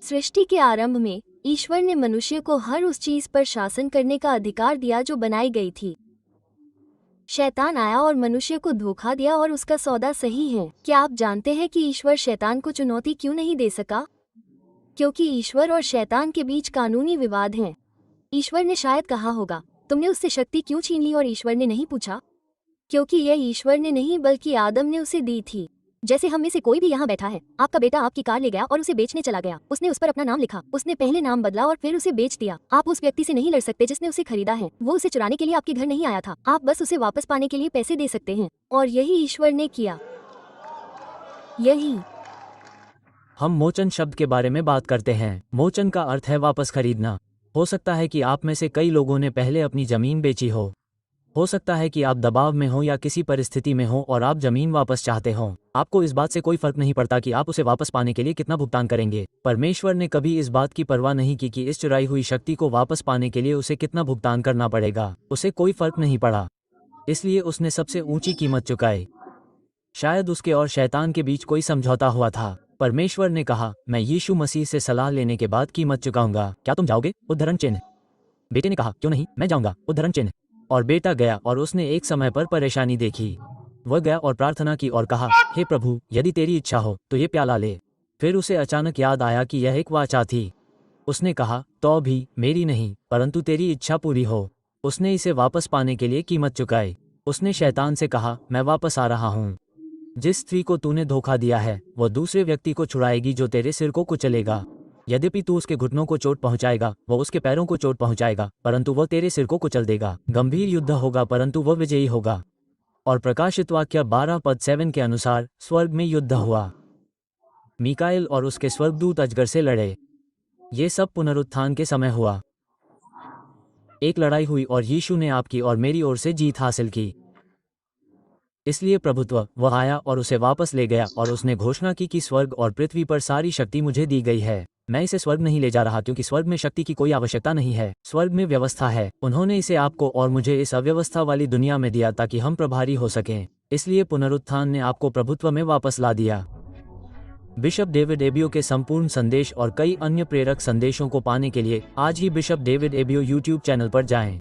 सृष्टि के आरंभ में ईश्वर ने मनुष्य को हर उस चीज पर शासन करने का अधिकार दिया जो बनाई गई थी। शैतान आया और मनुष्य को धोखा दिया और उसका सौदा सही है। क्या आप जानते हैं कि ईश्वर शैतान को चुनौती क्यों नहीं दे सका? क्योंकि ईश्वर और शैतान के बीच कानूनी विवाद है। ईश्वर ने शायद कहा होगा, तुमने उससे शक्ति क्यों छीन ली? और ईश्वर ने नहीं पूछा, क्योंकि यह ईश्वर ने नहीं बल्कि आदम ने उसे दी थी। जैसे हम में से कोई भी यहाँ बैठा है, आपका बेटा आपकी कार ले गया और उसे बेचने चला गया। उसने उस पर अपना नाम लिखा, उसने पहले नाम बदला और फिर उसे बेच दिया। आप उस व्यक्ति से नहीं लड़ सकते जिसने उसे खरीदा है। वो उसे चुराने के लिए आपके घर नहीं आया था। आप बस उसे वापस पाने के लिए पैसे दे सकते हैं, और यही ईश्वर ने किया। यही हम मोचन शब्द के बारे में बात करते हैं। मोचन का अर्थ है वापस खरीदना। हो सकता है कि आप में से कई लोगों ने पहले अपनी जमीन बेची हो सकता है कि आप दबाव में हो या किसी परिस्थिति में हो और आप जमीन वापस चाहते हो। आपको इस बात से कोई फर्क नहीं पड़ता कि आप उसे वापस पाने के लिए कितना भुगतान करेंगे। परमेश्वर ने कभी इस बात की परवाह नहीं की कि इस चुराई हुई शक्ति को वापस पाने के लिए उसे कितना भुगतान करना पड़ेगा। उसे कोई फर्क नहीं पड़ा, इसलिए उसने सबसे ऊंची कीमत चुकाई। शायद उसके और शैतान के बीच कोई समझौता हुआ था। परमेश्वर ने कहा, मैं यीशु मसीह से सलाह लेने के बाद कीमत चुकाऊंगा। क्या तुम जाओगे? उद्धरण चिन्ह। बेटे ने कहा, क्यों नहीं, मैं जाऊंगा। उद्धरण चिन्ह। और बेटा गया और उसने एक समय पर परेशानी देखी। वह गया और प्रार्थना की और कहा, हे प्रभु, यदि तेरी इच्छा हो तो ये प्याला ले। फिर उसे अचानक याद आया कि यह एक वाचा थी। उसने कहा, तो भी मेरी नहीं परंतु तेरी इच्छा पूरी हो। उसने इसे वापस पाने के लिए कीमत चुकाई। उसने शैतान से कहा, मैं वापस आ रहा हूँ। जिस स्त्री को तूने धोखा दिया है वह दूसरे व्यक्ति को छुड़ाएगी जो तेरे सिर को कुचलेगा। यद्यपि तू उसके घुटनों को चोट पहुंचाएगा, वह उसके पैरों को चोट पहुंचाएगा, परंतु वह तेरे सिर को कुचल देगा। गंभीर युद्ध होगा परंतु वह विजयी होगा। और प्रकाशित वाक्य 12:7 के अनुसार स्वर्ग में युद्ध हुआ। मीकाएल और उसके स्वर्गदूत अजगर से लड़े। ये सब पुनरुत्थान के समय हुआ। एक लड़ाई हुई और यीशु ने आपकी और मेरी ओर से जीत हासिल की। इसलिए प्रभुत्व वह आया और उसे वापस ले गया और उसने घोषणा की कि स्वर्ग और पृथ्वी पर सारी शक्ति मुझे दी गई है। मैं इसे स्वर्ग नहीं ले जा रहा क्योंकि स्वर्ग में शक्ति की कोई आवश्यकता नहीं है। स्वर्ग में व्यवस्था है। उन्होंने इसे आपको और मुझे इस अव्यवस्था वाली दुनिया में दिया ताकि हम प्रभारी हो सकें। इसलिए पुनरुत्थान ने आपको प्रभुत्व में वापस ला दिया। बिशप डेविड एबियो के संपूर्ण संदेश और कई अन्य प्रेरक संदेशों को पाने के लिए आज ही बिशप डेविड एबियो यूट्यूब चैनल पर जाएं।